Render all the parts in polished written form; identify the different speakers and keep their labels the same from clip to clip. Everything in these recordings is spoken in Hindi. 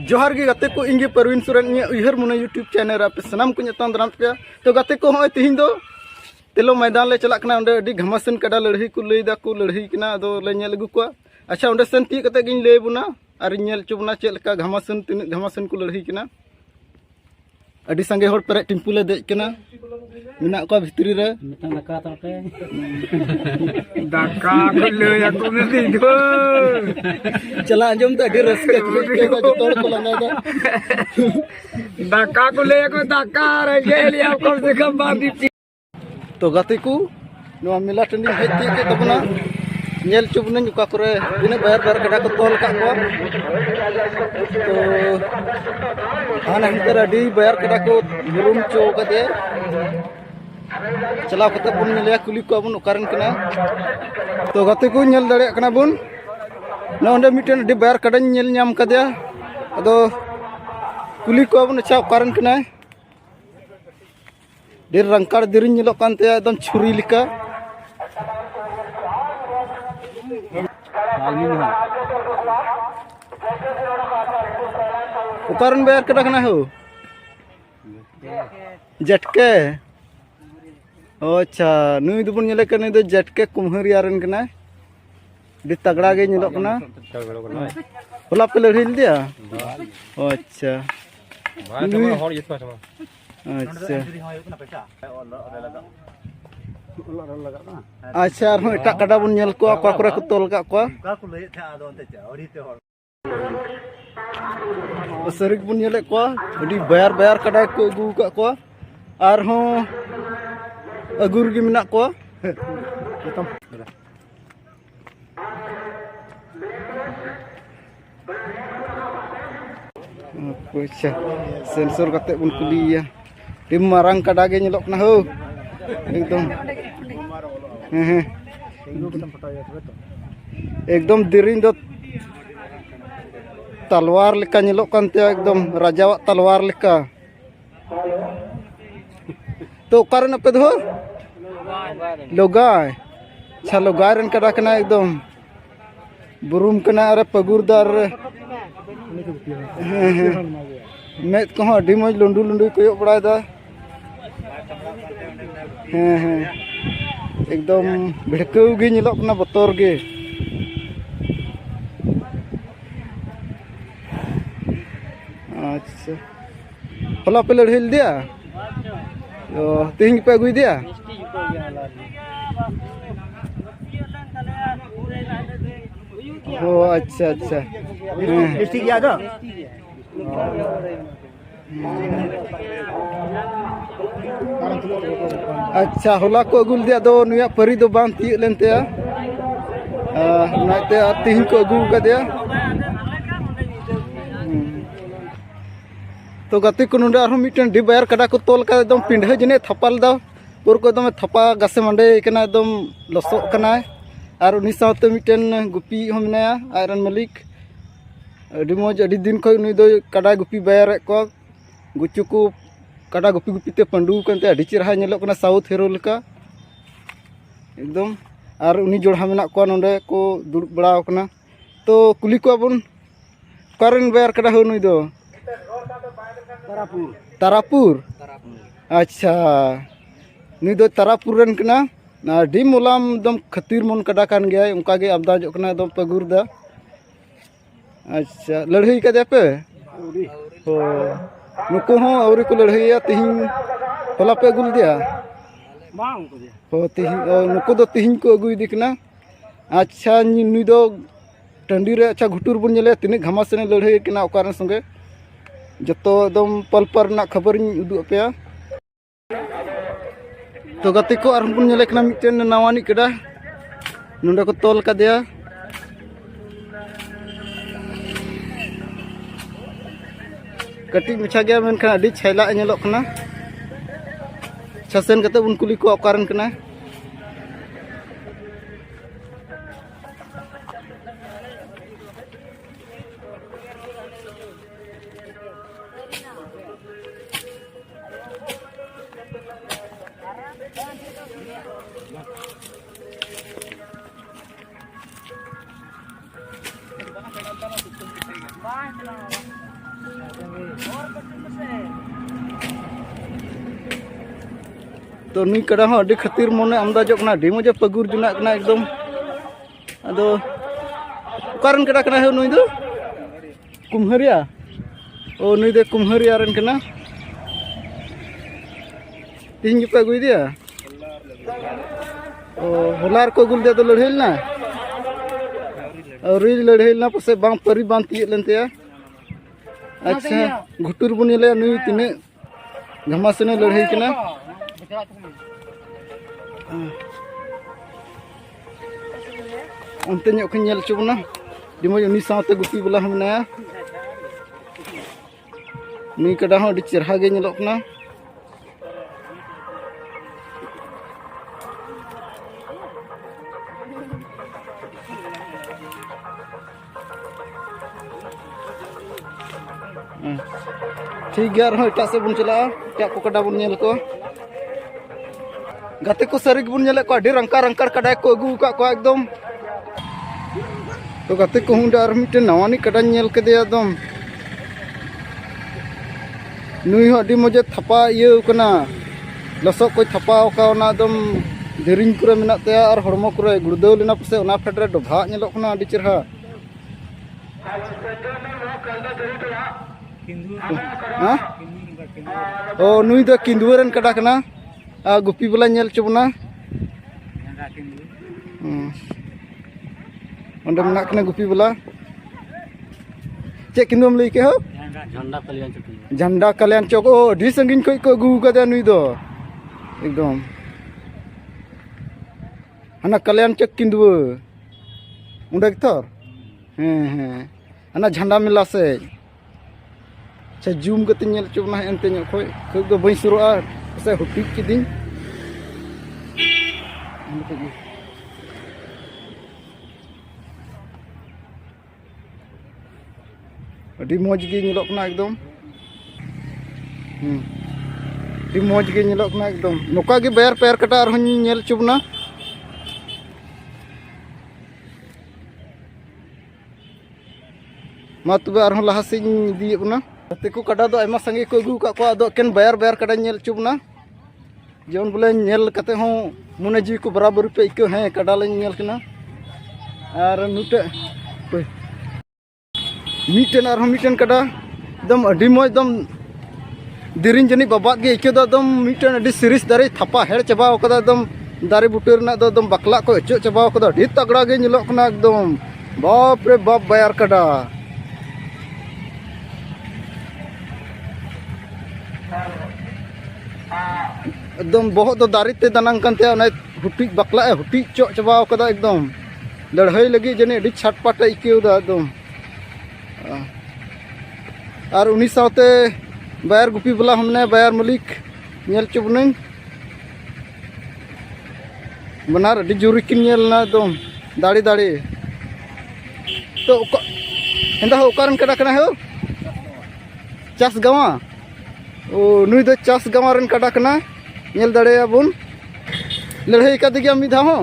Speaker 1: जोहार गे गाते को इंगे परवीन सोरेन इन उहर मुने यूट्यूब चैनल पे सनाम को नेतान दाराम पे तो गाते को होय तिहिं दो तेलो मैदान ले चला कना ओंडे अडी घमासन कड़ा लड़ही को लई दा को लड़ही कना अदो ले नेल अगु को अच्छा ओंडे सन ती कते गिन ले बुना और नेल चुबना चेल का घमासन तिन घमासन को लड़ही कना अडी संगे होड़ पेरे टिम्पू ले देज कना मिना को भितरी रे मिता दका तोके दका को ले या को में दो चला अंजम तो अडी रस्के के जोतोड़ को लंगा दा दका को ले को दका रे गेल या कम से कम बादी तो गाते को नो मिला टंडी हेती के तबना नेल चुबना नुका करे बिना बार बार कड़ा को तोल का को तो हाना हितर अडी बार कड़ा को गुरुम चो कदे चला कते बुन नेलिया कुली को बुन उकारन कना तो गाते को नेल दड़े कना बुन ना ओंडे मिटन अडी बार कड़ा नेल नाम कदे अदो कुली को बुन चा उकारन कना देर रंकार दिरिन नेलो कानते एकदम छुरी लिका उकारन बार कड़ा कना हो जटके अच्छा नुई दुबन नेले कने दो जटके कुम्हरियारन कना दी तगड़ा गे नेलो कना होला पे लड़हिल दिया अच्छा अच्छा अच्छा और एटा कड़ा बन नेल को अका करे को तोल का को सरिक बन नेले को अडी बायर बायर कड़ा को अगु का को और हो अगुर गे मिना को अच्छा सेंसर कते बन कुलिया टिम मारंग कड़ा गे नेलो कना हो एकदम एकदम दिरिन दो तलवार लेका नेलो कानते एकदम राजावा तलवार लेका तो कारण पे दो लोगाय अच्छा लोगाय रन कड़ा कना एकदम बुरुम कना अरे पगुरदार मेद को अडी मज लुंडू लुंडू कोयो बड़ा दा एकदम भिड़कव गे नेलो कना बतर गे अच्छा होला पे लड़हिल दिया तो तिहिं पे अगुई दिया ओ अच्छा अच्छा ठीक है दो अच्छा होला को अगुल दिया दो नुया परी दो बांध ती लेनते नाते तिहिं को अगु का दिया तो गाते को नोंडे आरो मिटन डी बायर कड़ा को तोल का एकदम पिंढे जने थपाल दा पुर को एकदम थपा गासे मंडे कना एकदम लसो कना और उनी साथे मिटन गुपी हम मनाया आयरन मालिक अडी मज अडी दिन खय उनी दो कड़ा गुपी बायर को गुचु को कड़ा गुपी गुपी ते पंडू कनते अडी चिरहा नेलो कना साउथ हीरो लेका एकदम और उनी जोड़ा मेना को नोंडे को दुड़ बड़ा कना तो कुली को बन कारण बायर कड़ा हो नुई दो तारापुर अच्छा नुई दो तारापुर रन कना अडी मोलाम एकदम खतीर मन कड़ा कान गया उनका गे आमदाज कना एकदम पगुर दा अच्छा लड़ही का दे पे हो नुको हो औरी को लड़हिया तिहिं होला पे अगुल दिया हो तिहिं नुको दो तिहिं को अगुई दिकना अच्छा नुई दो टंडी रे अच्छा घुटुर बन नेले तिने घमासने लड़ही कना ओकारन संगे जतो एकदम पल पर ना खबर उदु पे तो गति को और बन नेले कना मिटन नवानी कड़ा नोंडे को तोल का दिया कटी मिछा गया मेनखान अडी छैला नेलो कना छसेन कते उन कुली को ओकारन कना तो नुई कड़ा हो अड़ी खातिर मने अंदाजो कना डी मजे पगुर जुना कना एकदम अदो कारण कड़ा कना नुई दो कुम्हरिया ओ नुई दे कुम्हरिया रन कना तीन पे अगुई दिया ओ होलार को गुल दिया तो लड़ेल ना और लड़ेल ना पसे बांग परी बांग तिये लेनते अच्छा घुटुर बुनी ले नुई तिने घमासने लड़े कना अंते ᱧᱚᱜ ᱠᱷᱚᱱ ᱧᱮᱞ ᱦᱚᱪᱚ ᱵᱚᱱᱟ ᱡᱮᱢᱚᱱ ᱩᱱᱤ ᱥᱟᱶᱛᱮ ᱜᱩᱯᱤ ᱵᱟᱞᱟ ᱦᱚᱸ ᱢᱮᱱᱟᱭᱟ ᱱᱩᱭ ᱠᱟᱰᱟ ᱦᱚᱸ ᱟᱹᱰᱤ ᱪᱮᱨᱦᱟ ᱜᱮ ᱧᱮᱞᱚᱜ ᱠᱟᱱᱟ ठीक गया रहो एटा से बन चला क्या को कड़ा बन नेल को गाते को सरी बन नेले को अडी रंकार रंकार कड़ा को अगू का को एकदम तो गाते को हुंडा आर मिटे नवानी कड़ा नेल के दे एकदम नुई हो अडी मजे थपा ये कना लसो को थपा का ओना एकदम देरिंग करे मेना ते आर हड़मो करे गुड़दौ लेना पसे ओना फेडरे डोभा नेलो कना अडी चेरहा हाँ ओ नुई दो किंदुरन कड़ा कना गुपी बला नेल चबना ओंडे मना कना गुपी बला चे किंदुम लई के हो झंडा कल्याण चौक ओ ढी संगिन कोई को अगू कदा नुई दो एकदम हना कल्याण चौक किंदुव उंडे तो हना झंडा मिला से अच्छा जूम करते नेल चुबना एनते ᱧᱚᱜ खोय खोय दो बई सुरुआ से हुटिक किदिन अडी मौज गे नेलोक ना एकदम अडी मौज गे नेलोक ना एकदम नोका गे बैर पैर कटा आर हन नेल चुबना मा तबे आर हन लहा से दिए बना तेको कड़ा दो आयमा संगे को अगू का को आदो केन बैर बैर कड़ा नेल चुबना जेवन बोले नेल कते हो मुने जी को बराबर पे इको है कड़ा ले नेल कना आर नुटे मीटेन आर मीटेन कड़ा एकदम अडी मो एकदम दिरिन जनी बाबात गे इको दो एकदम मीटेन अडी सीरीज दारे थपा हेड़ चबा कदा एकदम दारे बुटे रना दो एकदम बकला को अचो चबा कदा अडी तगड़ा गे नेलोक कना एकदम बाप रे बाप बैर कड़ा एकदम बहुत दो दारी ते दानांग कानते हुटी बकला हुटी चो चबा कदा एकदम लड़ाई लगी जने अडी छटपट इकेउ दा एकदम और उनी साथे बायर गुपी बला हमने बायर मलिक नेल चुबनन बनार अडी जुरी किन नेल ना एकदम दाड़ी दाड़ी तो हेंदा हो कारण कड़ा कना हो चास गावा ओ नुई दो चास गावा रन कड़ा कना नेल दाड़े बुन लड़ाई का दिया मिधा हो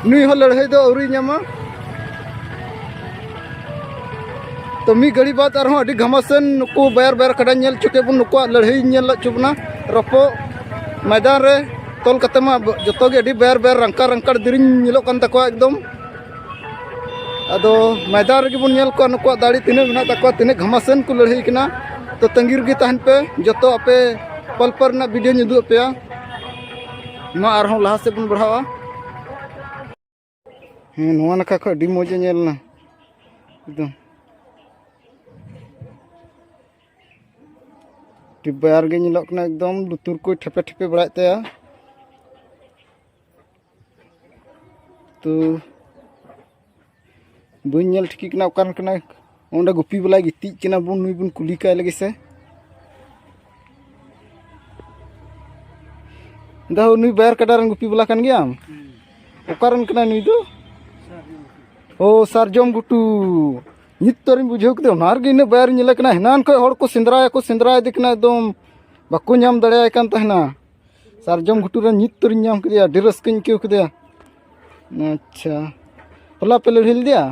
Speaker 1: नुई हो लड़ाई दो औरी न्यामा तो मी गड़ी बात आर अडी घमासन नुको बैर बैर कड़ा नेल चुके बुन नुको लड़ाई नेल चुबना रपो मैदान रे तोल कते मा जतो गे अडी बैर बैर रंकार रंकार दिरिन नेलो कान तको एकदम अदो मैदान रे बुन नेल को नुको दाड़ी तिने मेना तको तिने घमासन को लड़ाई कना तो तंगीर गे तहन पे जतो अपे पल पर ना वीडियो निदु पे मा आर हो लहा से बुन बढ़ावा नोआ नका को अडी मौज नेलना एकदम टिब्बार गे नेलोक ना एकदम लुतुर को ठेपे ठेपे बड़ाय तया तो बन नेल ठिकी कना ओकान कना ओंडे गुपी बला गिति कना बुन नुई बुन कुली काय लगे से दा नुई बैर कडारन गुपी बला कान गयाम ओकारन कना नुई दो ओ सारजोम गुटू नित तोरिन बुझाव कदे ओनार गे इन बैर नेल कना हनान को हड़ को सिंदराय दिकना एकदम बाको नाम दड़ाय कान तहना सारजोम गुटू रे नित तोरिन नाम कदिया अडी रस्किन केउ कदिया अच्छा होला पे लड़हिल दिया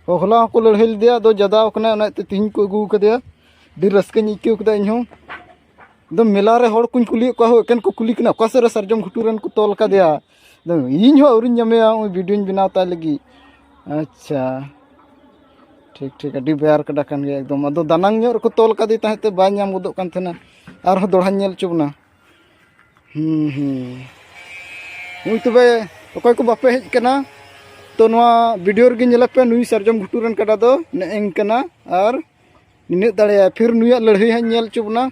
Speaker 1: होला को लड़ाई लेदिया दो जदा कना ओनाते तिहिं को अगू कदिया दी रस्कनी इक्यो कदा इन्हों एकदम मेला रे हड़ कुछ कुली को एकेन को कुली कना अकासे सरजम घुटुरन को तोल कदिया इन अवरी जमेया वीडियो बनाव ता लगी। अच्छा ठीक ठीक अभी बेयार कड़ा कान गया एकदम अदो दानांग ᱧᱚᱜ ᱨᱮᱠᱚ तोल कदी ताहते बाय नाम गोदोग कान थेना आर हो दोढ़ा नेल चुबना नुई तबे अकय को बापे हेज कना तो नवा वीडियो रे नेल पे नुई सरजम घुटुरन कड़ा दो नेंग कना आर निने दाड़े फिर नुया लड़ाई है नेल चुबना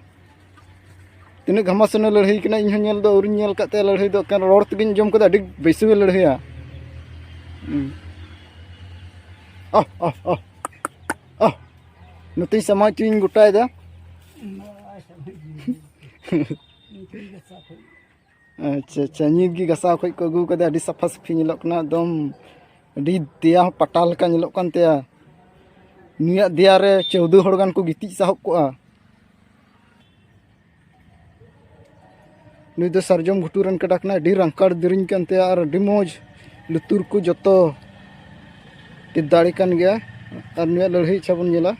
Speaker 1: तिने घमासन लड़ाई कना इन नेल दो उरी नेल काते लड़ाई दो कान रोड तगिन जम कदा अडी बैसवे लड़ाईया नती समाज चुइन गोटाय दा अच्छा अच्छा नीत की गसा खय को अगू कदा अडी सफा सफी नेलक कना एकदम अडी दिया पटाल का नेलक कान तेया नुया दिया रे 14 हड़ गान को गिति साहब कोआ नुई दो सरजम घुटुरन कड़ा कना अडी रंकाड़ दिरिन कान तेया आर अडी मोज लुतुर को जतो दाड़ी कान गया और नुया लड़ाई छाबन नेला।